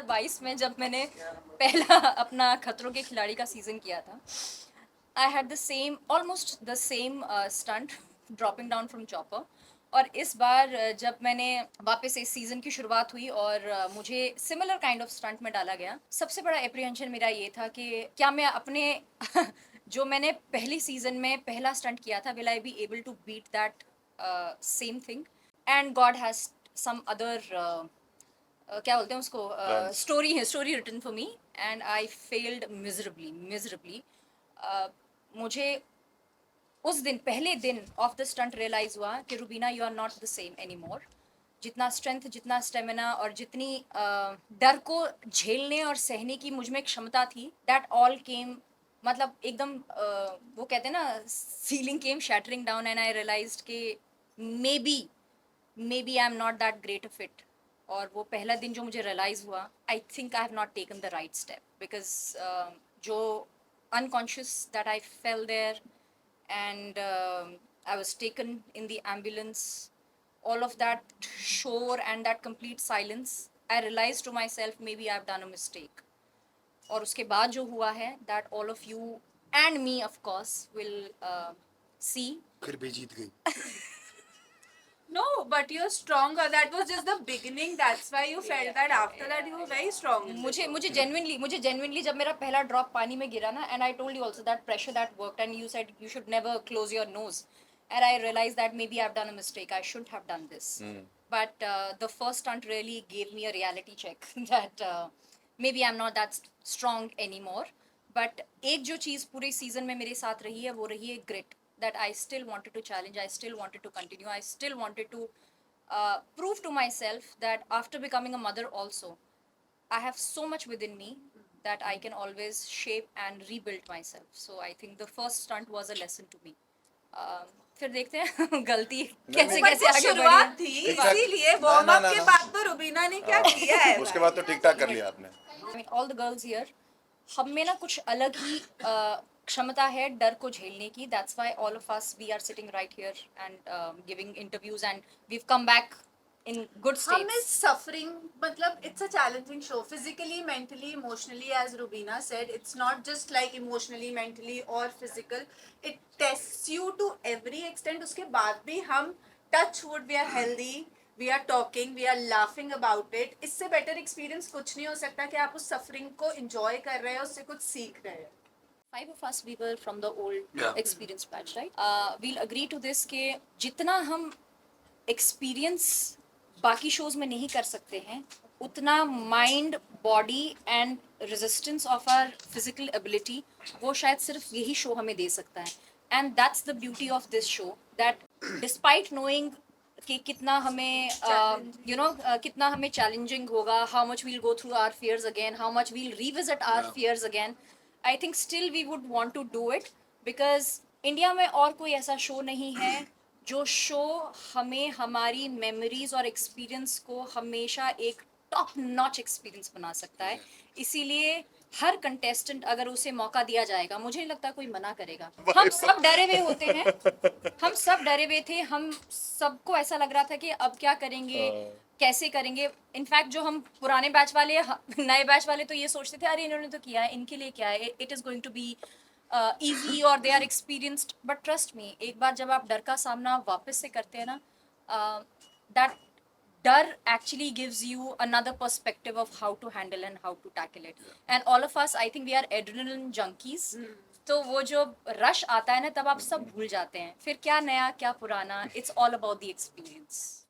2022 में जब मैंने पहला अपना खतरों के खिलाड़ी का सीजन किया था, I had the same almost the same stunt dropping down from chopper. और इस बार जब मैंने वापस इस सीजन की शुरुआत हुई और मुझे सिमिलर काइंड ऑफ स्टंट में डाला गया, सबसे बड़ा एप्रीहेंशन मेरा ये था कि क्या मैं अपने जो मैंने पहली सीजन में पहला स्टंट किया था, will I be able to beat that same thing. And God has some other क्या बोलते हैं उसको, Plans. Story written for me, and I failed miserably. मुझे उस दिन पहले दिन ऑफ द स्टंट रियलाइज हुआ कि Rubina, you are not the same any more. जितना स्ट्रेंथ, जितना स्टेमिना और जितनी डर को झेलने और सहने की मुझ में क्षमता थी, दैट ऑल केम, मतलब एकदम वो कहते हैं ना, ceiling came shattering down and I realised कि may be I am not that great a fit. और वो पहला दिन जो मुझे रियलाइज हुआ, I think I have not taken the right step, because जो unconscious that I fell there, and I was taken in the ambulance, all of that shore and that complete silence, I realized to myself maybe I've done a mistake. और उसके बाद जो हुआ है, that all of you and me of course will see. फिर भी जीत गई। No, but you're stronger. That was just the beginning. That's why you felt that. After that, you were very strong. in this. मुझे genuinely जब मेरा पहला drop पानी में गिरा ना, and I told you also that pressure that worked, and you said you should never close your nose, and I realized that maybe I've done a mistake, I shouldn't have done this. But the first stunt really gave me a reality check that maybe I'm not that strong anymore. But एक जो चीज़ पूरे season में मेरे साथ रही है, वो रही है grit, that I still wanted to challenge, I still wanted to continue, I still wanted to prove to myself that after becoming a mother also, I have so much within me that I can always shape and rebuild myself. So I think the first stunt was a lesson to me. फिर देखते हैं गलती कैसे But कैसे वो आगे शुरुआत बढ़ी थी, ठीक-ठाक। इसीलिए ना, वार्म ना, अप ना, के ना। बाद तो रुबीना ने क्या किया है उसके बाद तो ठीक ठाक कर लिया आपने। I mean, all the girls here, हम में ना कुछ अलग ही क्षमता है डर को झेलने की. That's why all of us, we are sitting right here and giving interviews, and we've come back in good हम इस states. सफरिंग, मतलब it's a challenging show, physically, mentally, emotionally, as Rubina said, it's not just like emotionally, mentally और physical, it tests you to every extent. उसके बाद भी हम touch wood, we are healthy, we are talking, we are laughing about it. इससे better experience कुछ नहीं हो सकता कि आप उस सफरिंग को इंजॉय कर रहे हैं, उससे कुछ सीख रहे हैं. Five of us, we were from the old Yeah. experience batch, right? We'll agree to this कि जितना हम experience बाकी shows में नहीं कर सकते हैं, उतना mind, body and resistance of our physical ability वो शायद सिर्फ यही show हमें दे सकता है. And that's the beauty of this show, that despite knowing कि कितना हमें कितना हमें challenging होगा, how much we'll go through our fears again, how much we'll revisit our fears again, I think still we would want to do it, because India में और कोई ऐसा शो नहीं है जो शो हमें हमारी मेमोरीज और एक्सपीरियंस को हमेशा एक टॉप नॉच एक्सपीरियंस बना सकता है. इसीलिए हर कंटेस्टेंट, अगर उसे मौका दिया जाएगा, मुझे नहीं लगता कोई मना करेगा. हम सब डरे हुए होते हैं, हम सब डरे हुए थे, हम सबको ऐसा लग रहा था कि अब क्या करेंगे, कैसे करेंगे. इनफैक्ट जो हम पुराने बैच वाले, नए बैच वाले तो ये सोचते थे अरे इन्होंने तो किया है, इनके लिए क्या है, it is going to be easy or they are experienced. But trust me, एक बार जब आप डर का सामना वापस से करते हैं ना, that डर actually gives you another perspective of how to handle and how to tackle it. And all of us, I think we are adrenaline junkies. तो वो जो रश आता है ना, तब आप सब भूल जाते हैं. फिर क्या नया क्या पुराना, it's all about the experience.